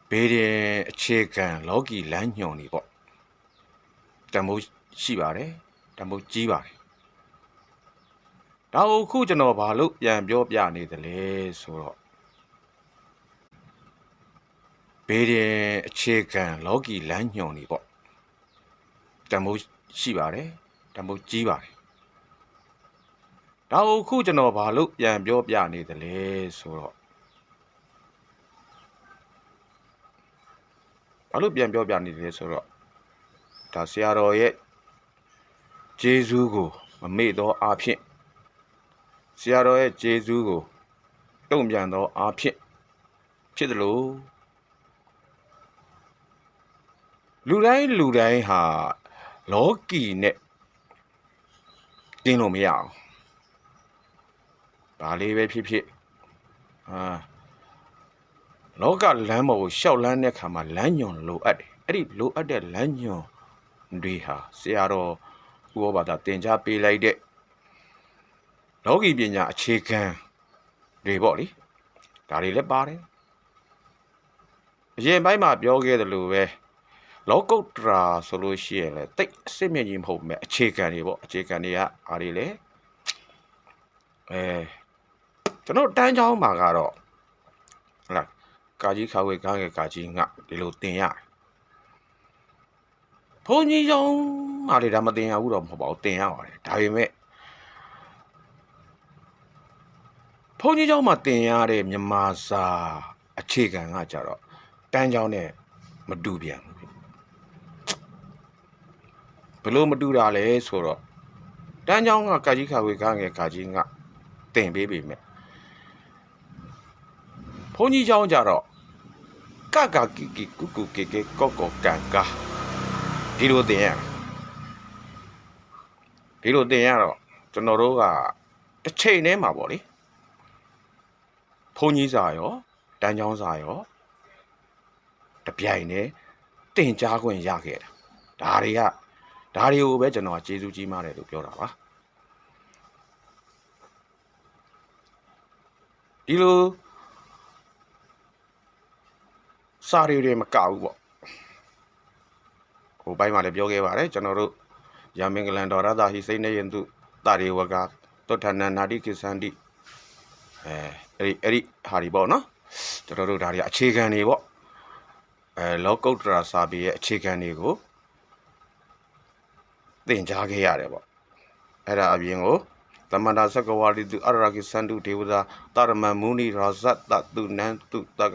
ဘေးရင်အခြေခံလောကီလမ်းညွန်နေပေါ့တန်ဖိုးရှိပါတယ်တန်ဖိုးကြီးပါတယ်ဒါကိုခုကျွန်တော်ဘာလို့ပြန်ပြောပြနေသလဲဆိုတော့ဘေးရင်အခြေခံလောကီလမ်းညွန်နေပေါ့တန်ဖိုးရှိပါတယ်တန်ဖိုးကြီးပါတယ်ဒါကိုခုကျွန်တော်ဘာလို့ပြန်ပြောပြနေသလဲဆိုတော့ဘာလို့ပြန်ပြောပြနေလဲဆိုတော့ဒါဆရာတော်ရဲ့ကျေးဇူးကိုမမေ့သောအားဖြင့်ဆရာတော်ရဲ့ကျေးဇူးကိုတုံ့ပြန်သောအားဖြင့်ဖြစ်တယ်လို့လူတိုင်းဟာလောကီနဲ့တင်းလို့မရအောင်ဒါလေးပဲဖြစ်ဖြစ်လောကလမ်းပေါ်ကိုရှောက်လန်းတဲ့ခါမှာလမ်းညွန်လိုအပ်တယ်အဲ့ဒီလိုအပ်တဲ့လမ်းညွန်တွေဟာဆရာတော်ဥပ္ပါဒသင်ကြားပေးလိုက်တဲ့လောကီပညာအခြေခံတွေပေါ့လေဒါတွေလည်းပါတယ်အရင်ပိုင်းမှာပြောခဲ့တယ်လို့ပဲလောကုတ္တရာဆိုလို့ရှိရင်လည်းတိတ်အစစ်မြင့်ကြီးမဟုတ်မဲ့အခြေခံတွေပေါ့အခြေခံတွေကအားတွေလေကျွန်တော်တန်းချောင်းမှာကတော့ဟုတ်လားကာကြီးခါဝေကားငယ်ကာကြီးငါဒီလိုတင်ရတယ်ဘုန်းကြီးကျောင်းမှာလေဒါမတင်ရဘူးတော့မဟုတ်ပါဘူးတင်ရပါတယ်ဒါပေမဲ့ဘုန်းကြီးကျောင်းမှာတင်ရတဲ့မြန်မာစာအခြေခံကကြတော့တန်းချောင်းနဲ့မတူပြန်ဘူးဘလို့မတူတာလဲဆိုတော့တန်းချောင်းကကာကြီးခါဝေကားငယ်ကာကြီးငါတင်ပေးပေမဲ့ဘုန်းကြီးကျောင်းကြတော့ကကကီကီကုကုကေကေကောကောကန်ကာဒီလိုတင်ရတော့ကျွန်တော်တို့ကတစ်ချိန်တည်းမှာပေါ့လေဘုန်းကြီးစာရောတန်းချောင်းစာရောတပြိုင်တည်းတင်ကြားခွင့်ရခဲ့တာဒါတွေကိုပဲကျွန်တော်ကျေးဇူးကြီးမားတယ်လို့ပြောတာပါဒီလိုစာတွေမကဘူးပေါ့ဟိုဘိုင်းမှာလည်းပြောခဲ့ပါတယ်ကျွန်တော်တို့ရမင်္ဂလန်တော်ရသာဟိစိနေယင်တုတာရေဝကတောထဏနာတိကိသန္တိအဲ့ဒီဟာတွေပေါ့နော်ကျွန်တော်တို့ဒါတွေအခြေခံတွေပေါ့လောကုတ္တရာစာပေရဲ့အခြေခံတွေကိုသင်ကြားခဲ့ရတယ်ပေါ့အဲ့ဒါအပြင်ကိုသမန္တာသက္ကဝါလိတုအရရကိသန္တုဒေဝတာတရမမုနိရာဇတတုနန္တုတက